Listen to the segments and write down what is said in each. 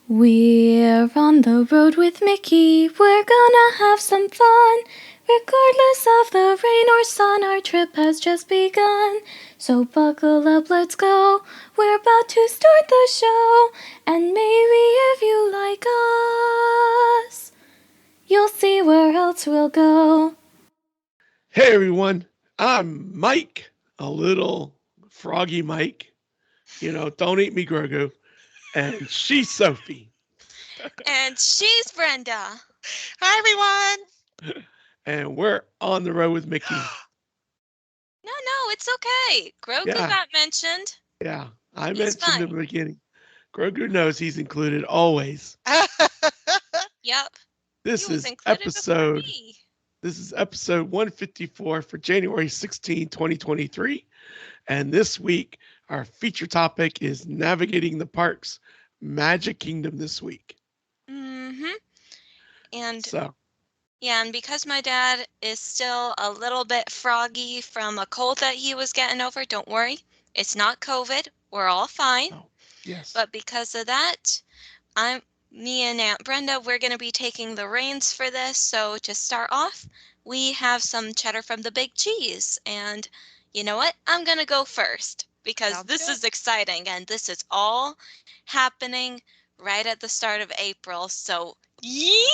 We're on the road with Mickey, we're gonna have some fun. Regardless of the rain or sun, our trip has just begun. So buckle up, let's go, we're about to start the show. And maybe if you like us, you'll see where else we'll go. Hey everyone, I'm Mike, a little froggy Mike. Don't eat me, Grogu. And she's Sophie. And she's Brenda. Hi, everyone. And we're on the road with Mickey. No, it's okay. Grogu Yeah, got mentioned. yeah. I He's mentioned in fine. the beginning. Grogu knows he's included always. Yep. He This was is included before episode me. this is episode 154 for January 16, 2023. And this week our feature topic is navigating the parks Magic Kingdom this week. Mm-hmm. And So, yeah, and because my dad is still a little bit froggy from a cold that he was getting over, don't worry. It's not COVID. We're all fine. oh, yes. But because of that, I'm me and Aunt Brenda, we're going to be taking the reins for this. So to start off, we have some cheddar from the big cheese. And you know what? I'm going to go first because Sounds this good. is exciting and this is all happening right at the start of April. So, yee!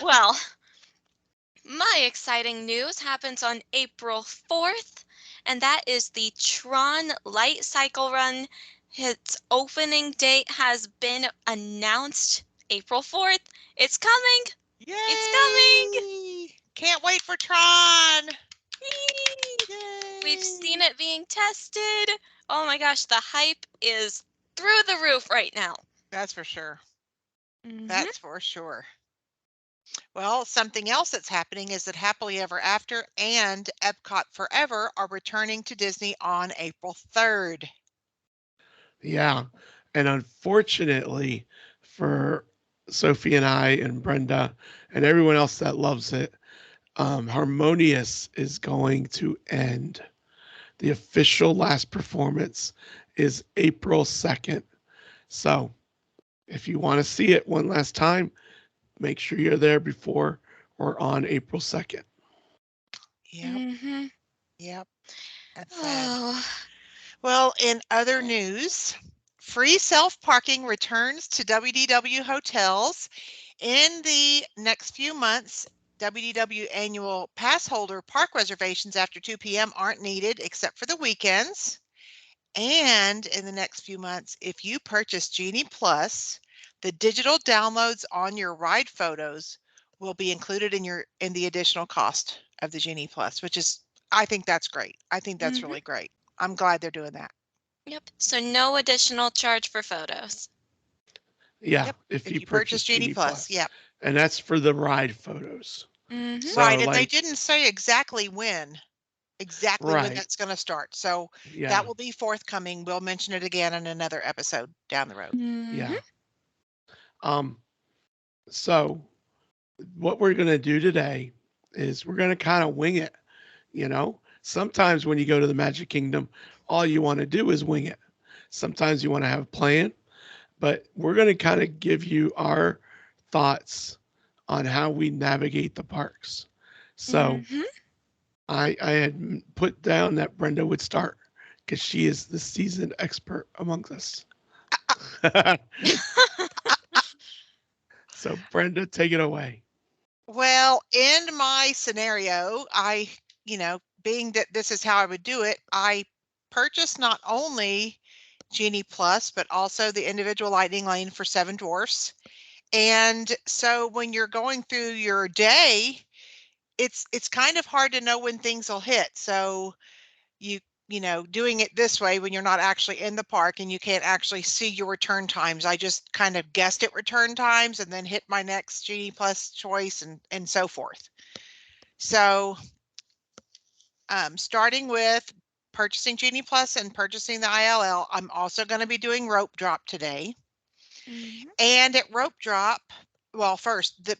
Well, my exciting news happens on April 4th, and that is the Tron Light Cycle Run. Its opening date has been announced April 4th. It's coming! It's coming! Yay! Can't wait for Tron. Yay! We've seen Yay! it being tested. Oh my gosh, the hype is through the roof right now. That's for sure. Mm-hmm. That's for sure. Well, something else that's happening is that Happily Ever After and Epcot Forever are returning to Disney on April 3rd. Yeah. And unfortunately for Sophie and I and Brenda and everyone else that loves it, Harmonious is going to end. The official last performance is April 2nd. So if you want to see it one last time, make sure you're there before or on April 2nd. Yep. Mm-hmm. Yep. That's sad. Oh. Well, in other news, free self-parking returns to WDW hotels. In the next few months, WDW annual pass holder park reservations after 2 p.m. aren't needed except for the weekends. And in the next few months, if you purchase Genie Plus, the digital downloads on your ride photos will be included in the additional cost of the Genie Plus, which is I think that's great. I think that's Mm-hmm. really great. I'm glad they're doing that. Yep. So no additional charge for photos. Yeah, Yep. if If you you purchase purchase Genie Genie Plus, Plus. yep. And that's for the ride photos. Mm-hmm. So, Right. And they like, didn't say exactly when right. that's going to start. So Yeah, that will be forthcoming. We'll mention it again in another episode down the road. Mm-hmm. yeah. Um, so what we're going to do today is we're going to kind of wing it. Sometimes when you go to the Magic Kingdom, all you want to do is wing it. Sometimes you want to have a plan, but we're going to kind of give you our thoughts on how we navigate the parks. So Mm-hmm. I had put down that Brenda would start because she is the seasoned expert amongst us. So Brenda, take it away. Well, in my scenario, being that this is how I would do it, I purchased not only Genie Plus, but also the individual lightning lane for Seven Dwarfs. And so when you're going through your day, it's kind of hard to know when things will hit. So you doing it this way when you're not actually in the park and you can't actually see your return times, I just kind of guessed at return times and then hit my next Genie Plus choice and so forth. So starting with purchasing Genie Plus and purchasing the ILL, I'm also going to be doing rope drop today. Mm-hmm. And at rope drop, well,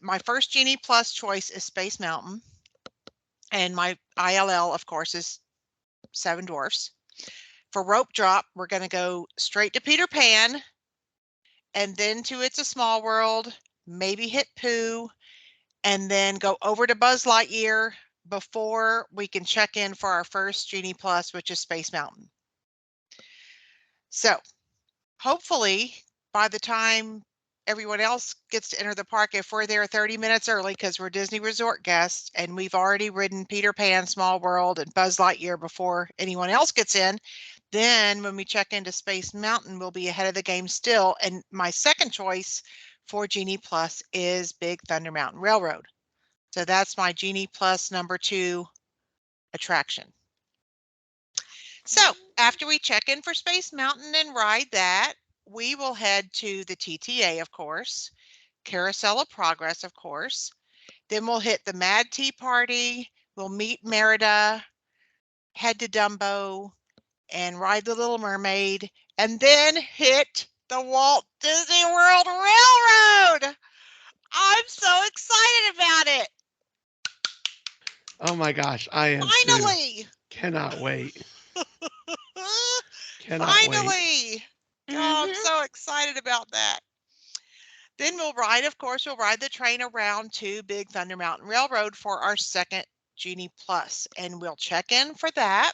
my first Genie Plus choice is Space Mountain, and my ILL, of course, is Seven Dwarfs. For rope drop, we're going to go straight to Peter Pan, and then to It's a Small World, maybe hit Pooh, and then go over to Buzz Lightyear before we can check in for our first Genie Plus, which is Space Mountain. So hopefully by the time everyone else gets to enter the park, if we're there 30 minutes early because we're Disney Resort guests and we've already ridden Peter Pan, Small World, and Buzz Lightyear before anyone else gets in, then when we check into Space Mountain, we'll be ahead of the game still. And my second choice for Genie Plus is Big Thunder Mountain Railroad. So that's my Genie Plus number 2 attraction. So after we check in for Space Mountain and ride that, we will head to the TTA, of course, Carousel of Progress, of course. Then we'll hit the Mad Tea Party. We'll meet Merida, head to Dumbo, and ride the Little Mermaid, and then hit the Walt Disney World Railroad. I'm so excited about it. Oh my gosh, I am too. Finally. Cannot wait. Cannot wait. Finally. Oh, I'm so excited about that. Then we'll ride, of course, we'll ride the train around to Big Thunder Mountain Railroad for our second Genie Plus, and we'll check in for that.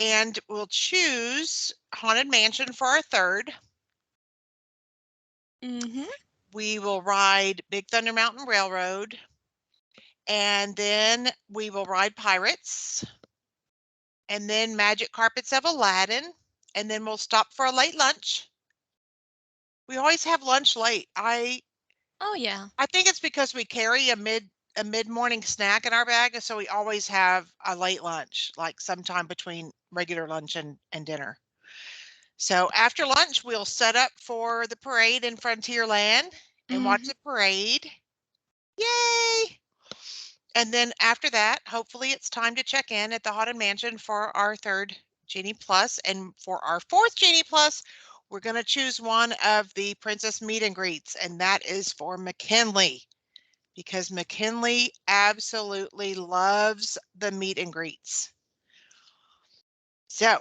And we'll choose Haunted Mansion for our third. We will ride Big Thunder Mountain Railroad, and then we will ride Pirates, and then Magic Carpets of Aladdin, and then we'll stop for a late lunch. We always have lunch late. Oh yeah. I think it's because we carry a mid-morning snack in our bag, so we always have a late lunch, like sometime between regular lunch and dinner. So after lunch, we'll set up for the parade in Frontierland and watch the parade. Yay! And then after that, hopefully it's time to check in at the Haunted Mansion for our third Genie Plus. And for our fourth Genie Plus, we're going to choose one of the Princess meet and greets, and that is for McKinley, because McKinley absolutely loves the meet and greets. So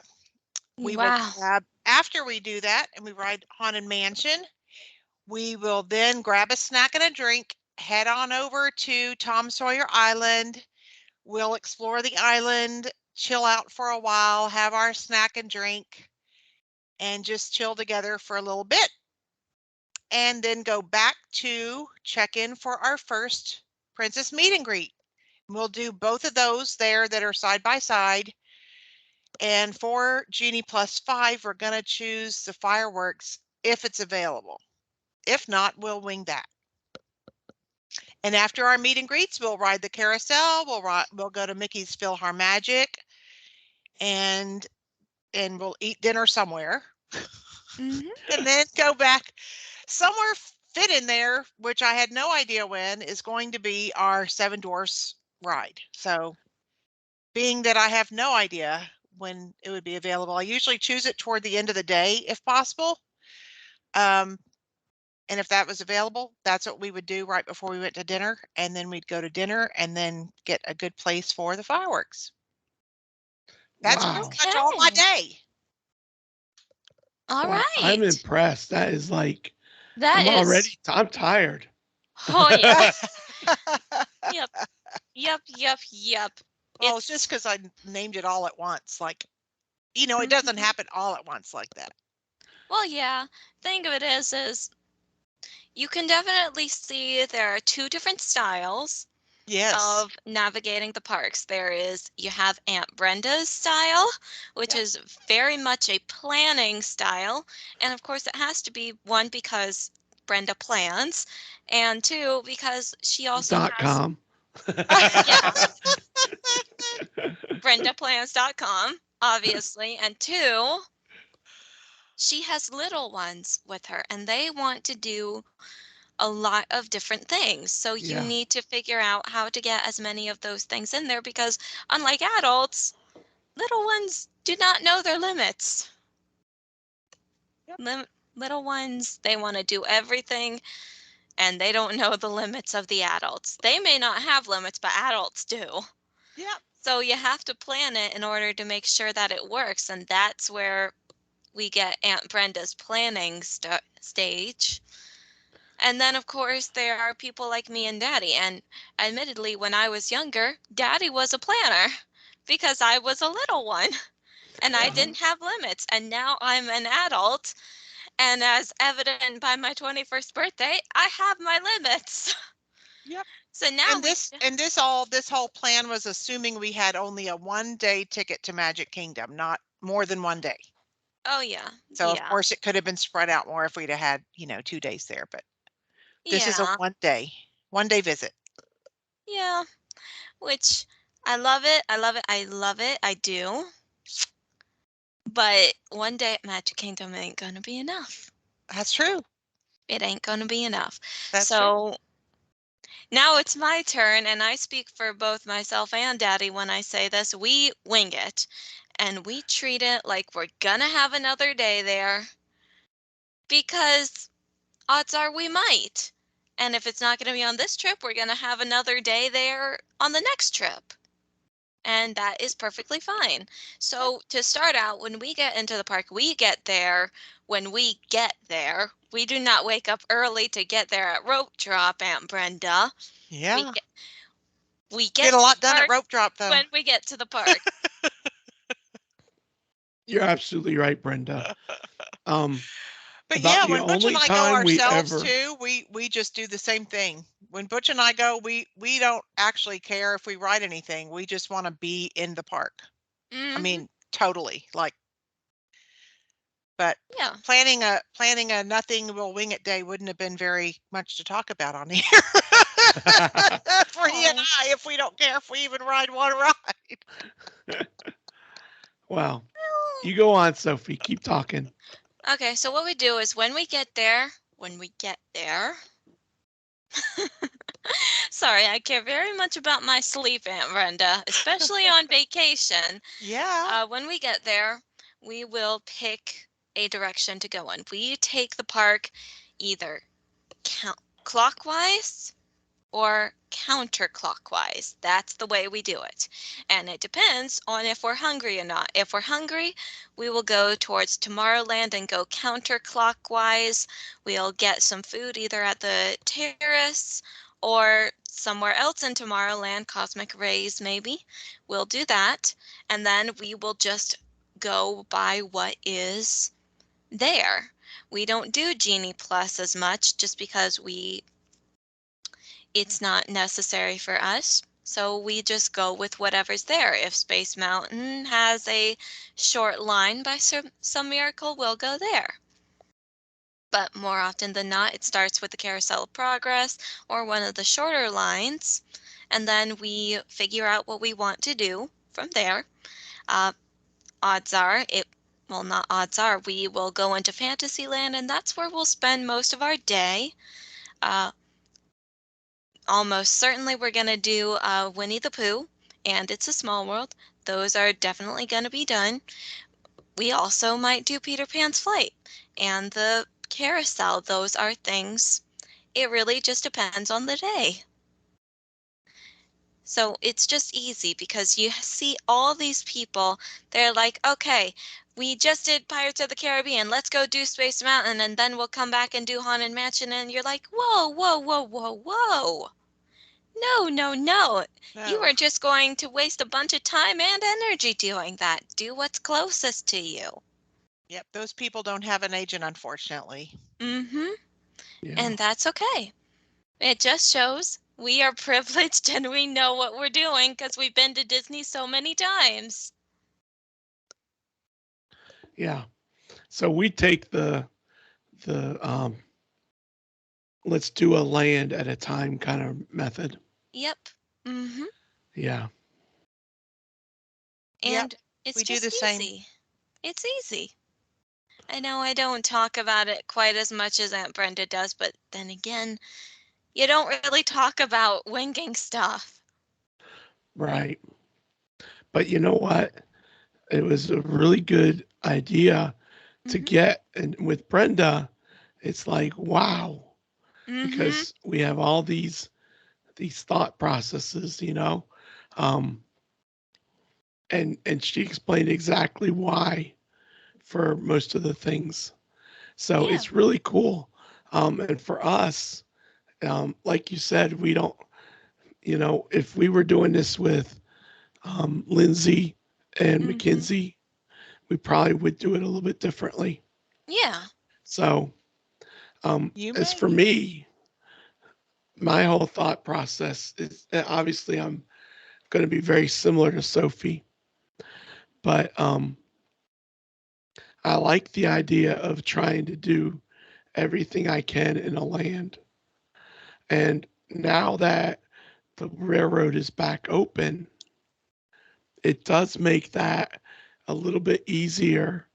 we will grab, after we do that and we ride Haunted Mansion, we will then grab a snack and a drink, head on over to Tom Sawyer Island. We'll explore the island, chill out for a while, have our snack and drink, and just chill together for a little bit. And then go back to check in for our first Princess meet and greet. We'll do both of those there that are side by side. And for Genie Plus 5, we're going to choose the fireworks if it's available. If not, we'll wing that. And after our meet and greets, we'll ride the carousel. We'll go to Mickey's PhilharMagic, and we'll eat dinner somewhere. And then go back somewhere fit in there, which I had no idea when, is going to be our Seven Dwarfs ride. So being that I have no idea when it would be available, I usually choose it toward the end of the day if possible. And if that was available, that's what we would do right before we went to dinner. And then we'd go to dinner and then get a good place for the fireworks. That's pretty much all my day. All right. I'm impressed. That is like, I'm tired. Oh yeah. Yep. Well, it's just because I named it all at once. Like, it doesn't happen all at once like that. Well, yeah. Thing of it is you can definitely see there are two different styles of navigating the parks. You have Aunt Brenda's style, which is very much a planning style. And of course it has to be, one, because Brenda plans, and two, because she also .com. BrendaPlans.com, obviously. And two, she has little ones with her and they want to do a lot of different things. So you need to figure out how to get as many of those things in there, because unlike adults, little ones do not know their limits. Little ones, they want to do everything and they don't know the limits of the adults. They may not have limits, but adults do. Yeah. So you have to plan it in order to make sure that it works. And that's where we get Aunt Brenda's planning stage. And then, of course, there are people like me and Daddy. And admittedly, when I was younger, Daddy was a planner because I was a little one and I didn't have limits. And now I'm an adult. And as evident by my 21st birthday, I have my limits. Yep. So now And this whole plan was assuming we had only a 1-day ticket to Magic Kingdom, not more than 1 day. Oh, yeah. So of Yeah. course it could have been spread out more if we'd have had, 2 days there, but this is a Yeah. 1 day visit. Yeah. Which I love it. I love it. I love it. I do. But one day at Magic Kingdom ain't gonna be enough. That's true. It ain't gonna be enough. That's true. So now it's my turn, and I speak for both myself and Daddy when I say this. We wing it, and we treat it like we're gonna have another day there because odds are we might. And if it's not gonna be on this trip, we're gonna have another day there on the next trip. And that is perfectly fine. So to start out, when we get into the park, we get there when we get there. We do not wake up early to get there at rope drop, Aunt Brenda. Yeah. We Get get a to lot the done at park rope drop though. when we get to the park. You're absolutely right, Brenda. But About yeah, the when Butch and only I go time we ourselves ever too, we just do the same thing. When Butch and I go, we don't actually care if we ride anything. We just want to be in the park. I Mhm. mean, totally. But Yeah. planning a nothing will wing it day wouldn't have been very much to talk about on here for you and I if we don't care if we even ride one ride. Well, you go on, Sophie. Keep talking. Okay, so what we do is when we get there, sorry, I care very much about my sleep, Aunt Brenda, especially on vacation. Yeah. When we get there, we will pick a direction to go in. We take the park either clockwise or counterclockwise. That's the way we do it. And it depends on if we're hungry or not. If we're hungry, we will go towards Tomorrowland and go counterclockwise. We'll get some food either at the terrace or somewhere else in Tomorrowland, Cosmic Rays maybe. We'll do that. And then we will just go by what is there. We don't do Genie Plus as much just because it's not necessary for us. So we just go with whatever's there. If Space Mountain has a short line by some miracle, we'll go there. But more often than not, it starts with the Carousel of Progress or one of the shorter lines. And then we figure out what we want to do from there. Odds are, not odds are, we will go into Fantasyland, and that's where we'll spend most of our day. Almost certainly we're going to do Winnie the Pooh and It's a Small World. Those are definitely going to be done. We also might do Peter Pan's Flight and the Carousel. Those are things. It really just depends on the day. So it's just easy because you see all these people. They're like, okay, we just did Pirates of the Caribbean. Let's go do Space Mountain and then we'll come back and do Haunted Mansion. And you're like, whoa, whoa, whoa, whoa, whoa. No, no, no. You No. are just going to waste a bunch of time and energy doing that. Do what's closest to you. Yep, those people don't have an agent, unfortunately. Mm-hmm. Yeah. And that's okay. It just shows we are privileged and we know what we're doing because we've been to Disney so many times. Yeah. So we take the let's do a land at a time kind of method. Yep. Mm-hmm. Yeah. And Yep, it's we do just the same. easy. It's easy. I know I don't talk about it quite as much as Aunt Brenda does, but then again, you don't really talk about winging stuff. Right. But you know what? It was a really good idea to Mm-hmm. get, and with Brenda, it's like, wow, Mm-hmm. because we have all these thought processes, um, and she explained exactly why for most of the things. So Yeah. it's really cool. And for us, like you said, we don't, if we were doing this with Lindsay and Mm-hmm. Mackenzie, we probably would do it a little bit differently. Yeah. So, You as may. for me, my whole thought process is obviously I'm going to be very similar to Sophie, but I like the idea of trying to do everything I can in a land. And now that the railroad is back open, it does make that a little bit easier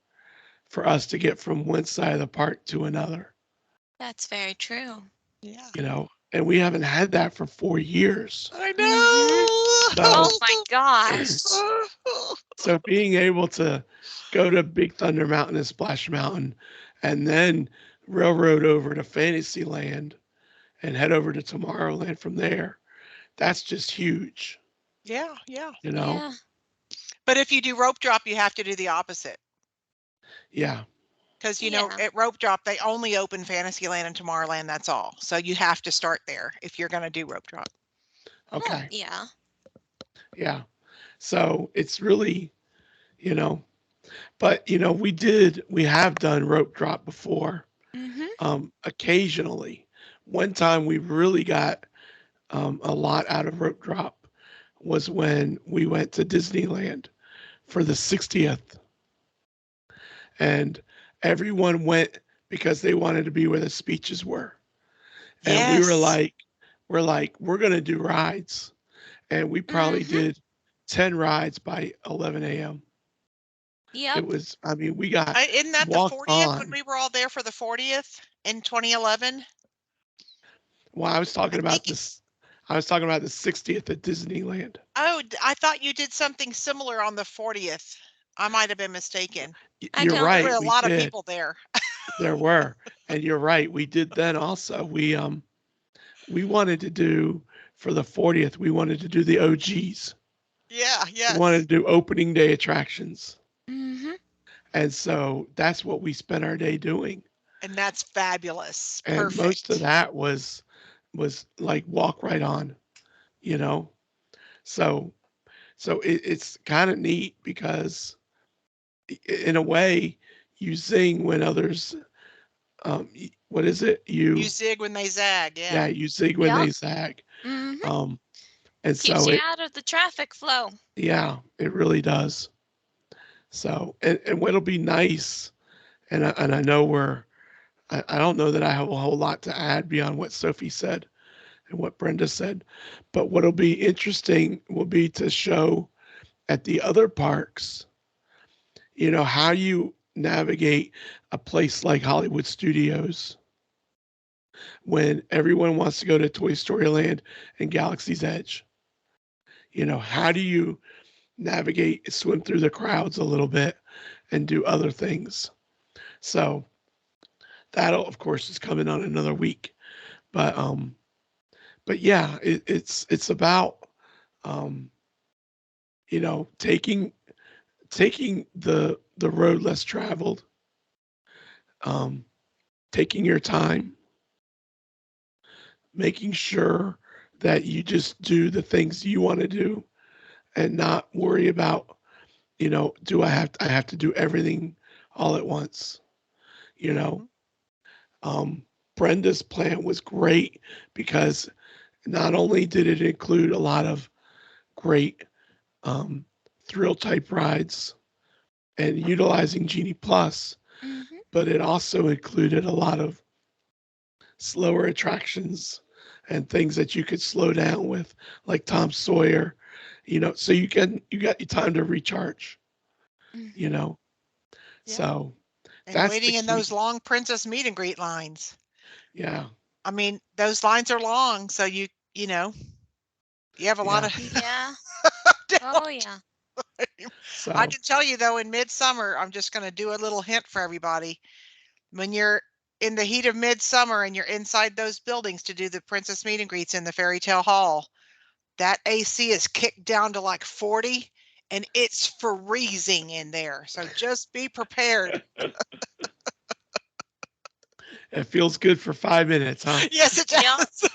for us to get from one side of the park to another, That's very true. Yeah. and we haven't had that for 4 years. I Mm-hmm. Oh So, my gosh. know. so being able to go to Big Thunder Mountain and Splash Mountain and then railroad over to Fantasyland and head over to Tomorrowland from there, that's just huge, Yeah, yeah. you know? Yeah. But if you do rope drop, you have to do the opposite. Yeah. Because, Yeah. at rope drop, they only open Fantasyland and Tomorrowland. That's all. So you have to start there if you're going to do rope drop. Well, Okay. yeah. Yeah. So it's really, you know, but we have done rope drop before, Mm-hmm. occasionally. One time we really got a lot out of rope drop was when we went to Disneyland for the 60th, and everyone went because they wanted to be where the speeches were. And we were Yes. like, we're going to do rides. And we probably Mm-hmm. did 10 rides by 11 a.m. It Yep. was, I mean, we got Isn't that the walked 40th when on. we were all there for the 40th in 2011? Well, I was I talking about think. this. I was talking about the 60th at Disneyland. Oh, I thought you did something similar on the 40th. I might have been mistaken. I You're don't There know. were right. a We lot of did. people there. There were. And you're right. We did then also. We wanted to do for the 40th, we wanted to do the OGs. Yeah, We wanted to yes. do opening day attractions. Mm-hmm. And so that's what we spent our day doing. And that's fabulous. And most of Perfect. that was like walk right on, you know. So it's kind of neat because in a way you zing when others what is it? You zig when they zag. Yeah. Yeah, you zig when Yep. they zag. Mm-hmm. Um and Keeps so you it out of the traffic flow. yeah, it really does. So and what'll be nice, and I know I don't know that I have a whole lot to add beyond what Sophie said and what Brenda said, but what'll be interesting will be to show at the other parks, how you navigate a place like Hollywood Studios when everyone wants to go to Toy Story Land and Galaxy's Edge. How do you navigate, swim through the crowds a little bit and do other things? So that'll, of course, is coming on another week. But yeah, it's about um, taking the road less traveled, um, taking your time, making sure that you just do the things you want to do and not worry about, do I have to do everything all at once, you know? Mhm. Um, Brenda's plan was great because not only did it include a lot of great um, thrill type rides and utilizing Genie Plus, Mm-hmm. but it also included a lot of slower attractions and things that you could slow down with, like Tom Sawyer, so you got your time to recharge, you Mm-hmm. know. Yeah. So And that's the waiting in those key. long princess meet and greet lines. Yeah. I mean, those lines are long, so you have a lot Yeah. of Yeah. Oh downtime. yeah. I So can tell you though, in midsummer, I'm just going to do a little hint for everybody. When you're in the heat of midsummer and you're inside those buildings to do the princess meet and greets in the fairy tale hall, that AC is kicked down to like 40. and it's freezing in there. So just be prepared. It feels good for 5 minutes, huh? Yes, it Yeah. does.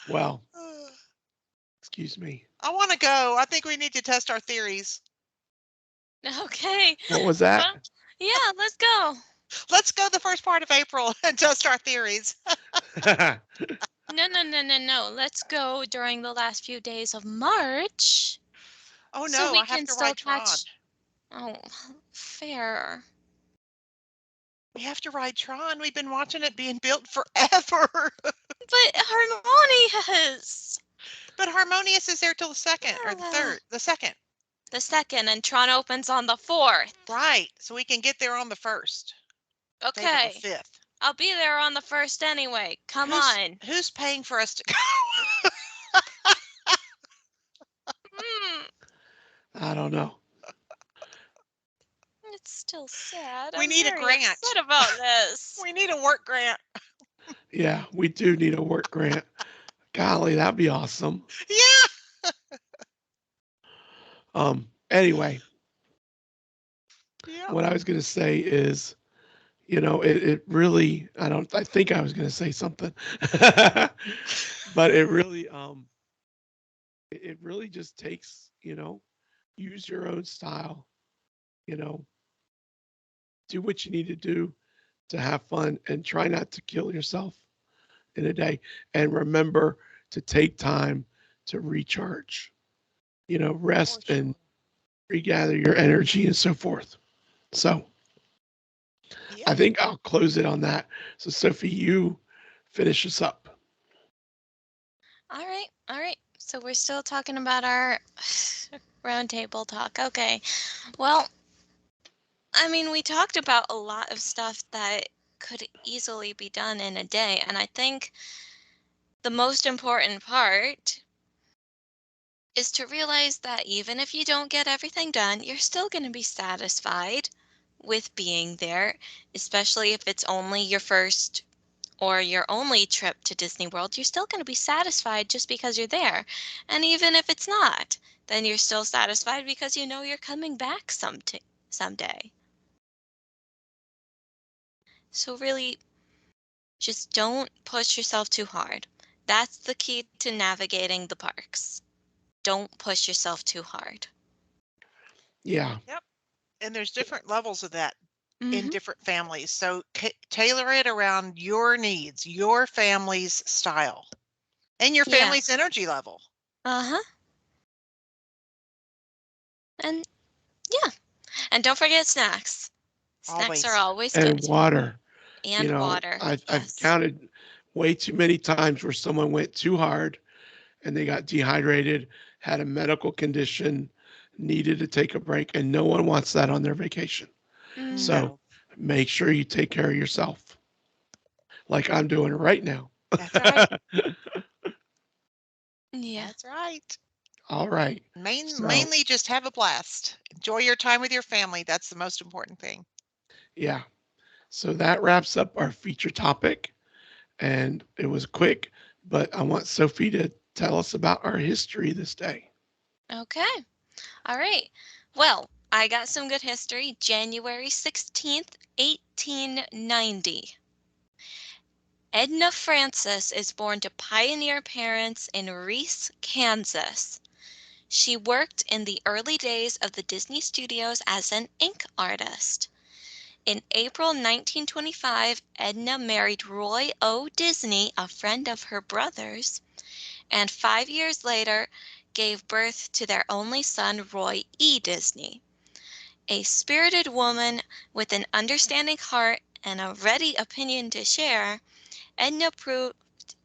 Well, excuse me. I want to go. I think we need to test our theories. Okay. What was that? Well, yeah, let's go. Let's go the first part of April and test our theories. No, no, no, no, no. Let's go during the last few days of March Oh so no, we I have can to still ride Tron. catch. Oh, fair. We have to ride Tron. We've been watching it being built forever. But Harmonious. But Harmonious is there till the second or the third. The second. The second, and Tron opens on the 4th. Right. So we can get there on the first. Think of the Okay. 5th. I'll be there on the 1st anyway. Come on. Who's paying for us to go? Hmm. I don't know. It's still sad. We I'm need a very grant. upset about this. We need a work grant. Yeah, we do need a work grant. Golly, that'd be awesome. Yeah. Anyway, Yeah. what I was going to say is, it really, I think I was going to say something, but it really just takes, use your own style, you know, do what you need to do to have fun and try not to kill yourself in a day. And remember to take time to recharge, rest For sure. and regather your energy and so forth. So Yeah. I think I'll close it on that. So, Sophie, you finish us up. All right. All right. So we're still talking about our roundtable talk. Okay. Well, I mean, we talked about a lot of stuff that could easily be done in a day. And I think the most important part is to realize that even if you don't get everything done, you're still going to be satisfied with being there, especially if it's only your first or your only trip to Disney World. You're still going to be satisfied just because you're there. And even if it's not, then you're still satisfied because you know you're coming back someday. So really, just don't push yourself too hard. That's the key to navigating the parks. Don't push yourself too hard. Yeah. Yep. And there's different levels of that in Mm-hmm. different families. So tailor it around your needs, your family's style, and your Yeah. family's energy level. Uh-huh. And yeah. And don't forget snacks. Snacks are Always. always And good. water. And water. I've Yes. counted way too many times where someone went too hard and they got dehydrated, had a medical condition, needed to take a break, and no one wants that on their vacation. Mm-hmm. So No. make sure you take care of yourself, like I'm doing right now. That's right. Yeah. That's right. All right. So, Mainly just have a blast. Enjoy your time with your family. That's the most important thing. yeah. So that wraps up our feature topic. And it was quick, but I want Sophie to tell us about our history this day. Okay. All right. Well, I got some good history. January 16th, 1890. Edna Francis is born to pioneer parents in Reese, Kansas. She worked in the early days of the Disney Studios as an ink artist. In April 1925, Edna married Roy O. Disney, a friend of her brother's, and 5 years later gave birth to their only son, Roy E. Disney. A spirited woman with an understanding heart and a ready opinion to share, Edna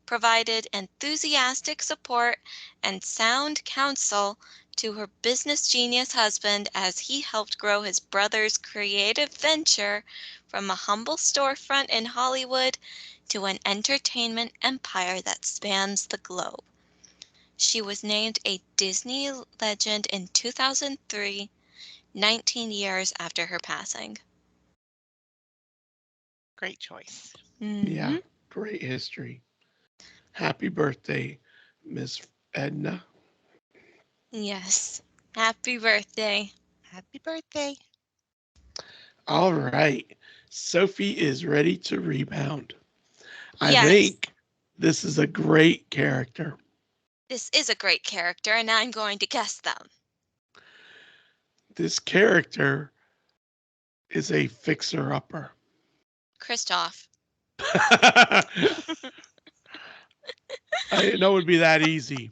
provided enthusiastic support and sound counsel to her business genius husband as he helped grow his brother's creative venture from a humble storefront in Hollywood to an entertainment empire that spans the globe. She was named a Disney legend in 2003, 19 years after her passing. Great choice. Mm-hmm. Yeah, great history. Happy birthday, Miss Edna. Yes. Happy birthday. Happy birthday. All right. Sophie is ready to rebound. I Yes. think this is a great character. This is a great character, and I'm going to guess them. This character is a fixer-upper. Kristoff. I didn't know it would be that easy.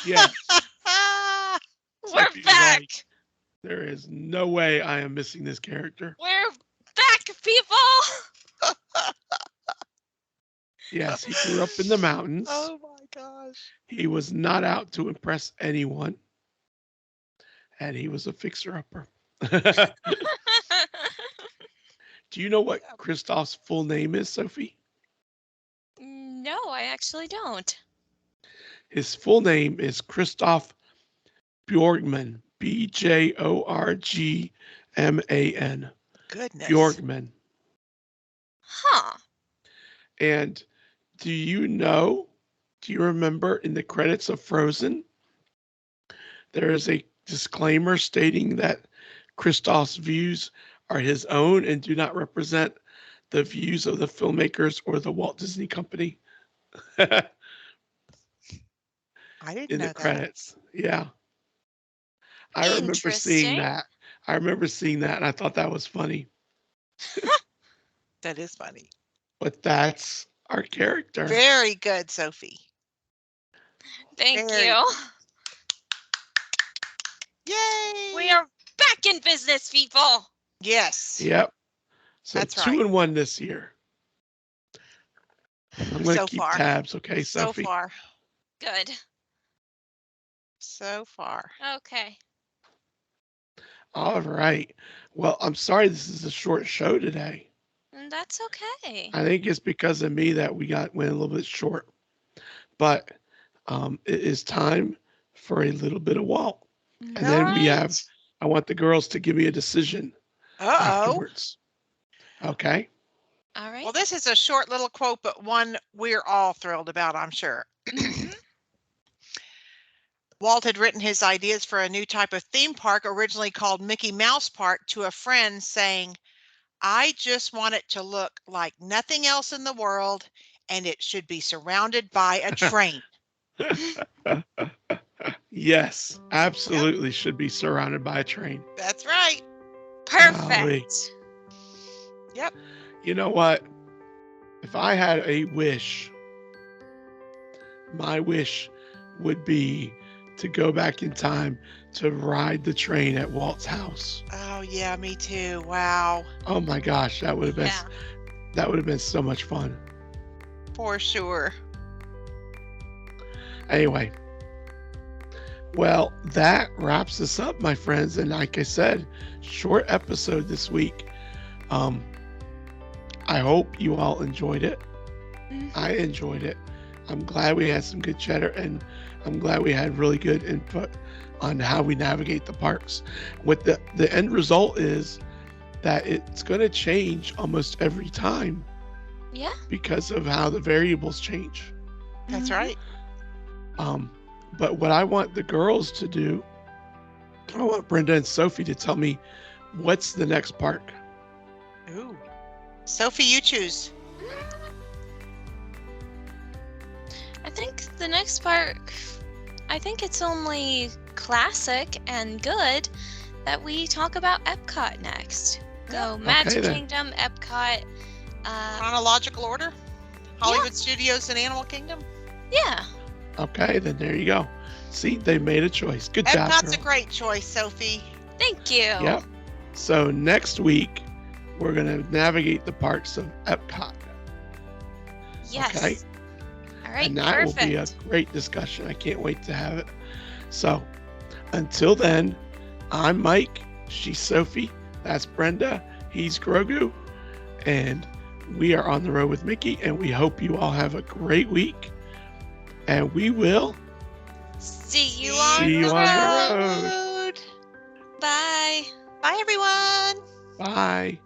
Yes. We're Sophie's back. like, there is no way I am missing this character. We're back, people. Yes, he grew up in the mountains. Oh my gosh. He was not out to impress anyone. And he was a fixer-upper. Do you know what Kristoff's full name is, Sophie? No, I actually don't. His full name is Kristoff Bjorgman. Bjorgman. Goodness. Bjorgman. Huh. And do you remember in the credits of Frozen, there is a disclaimer stating that Kristoff's views are his own and do not represent the views of the filmmakers or the Walt Disney Company. I didn't In know the credits. Yeah. I remember seeing Interesting. that. And I thought that was funny. That is funny. But that's our character. Very good, Sophie. Thank Very you. Yay. We are back in business, people. Yes. Yep. So That's 2-1 this year. I'm going to So keep far. tabs, okay, So Sophie? far. Good. So far. Okay. All right. Well, I'm sorry this is a short show today. That's okay. I think it's because of me that we went a little bit short. But it is time for a little bit of Walt. And then I want the girls to give me a decision afterwards. Okay? All right. Well, this is a short little quote, but one we're all thrilled about, I'm sure. Walt had written his ideas for a new type of theme park, originally called Mickey Mouse Park, to a friend saying, "I just want it to look like nothing else in the world, and it should be surrounded by a train." Yes, absolutely should be surrounded by a train. That's right. Perfect. Golly. Yep. You know what? If I had a wish, my wish would be to go back in time to ride the train at Walt's house. Oh yeah, me too. Wow. Oh my gosh, that would have been so much fun. For sure. Anyway, well, that wraps us up, my friends. And like I said, short episode this week. I hope you all enjoyed it. I enjoyed it. I'm glad we had some good cheddar, and I'm glad we had really good input on how we navigate the parks. What the end result is that it's going to change almost every time. Yeah. Because of how the variables change. That's right. But what I want the girls to do, I want Brenda and Sophie to tell me what's the next park. Ooh. Sophie, you choose. I think the next park, I think it's only classic and good that we talk about Epcot next. Go Magic Kingdom, Epcot. Chronological order? Hollywood Studios and Animal Kingdom? Yeah. Okay, then there you go. See, they made a choice. Good job, Epcot's a girl. great choice, Sophie. Thank you. Yep. So next week, we're going to navigate the parks of Epcot. Yes. Okay? All right, And that will be a great discussion. I can't wait to have it. So until then, I'm Mike. She's Sophie. That's Brenda. He's Grogu. And we are on the road with Mickey. And we hope you all have a great week. And we will see you on the road. road. Bye. Bye, everyone. Bye.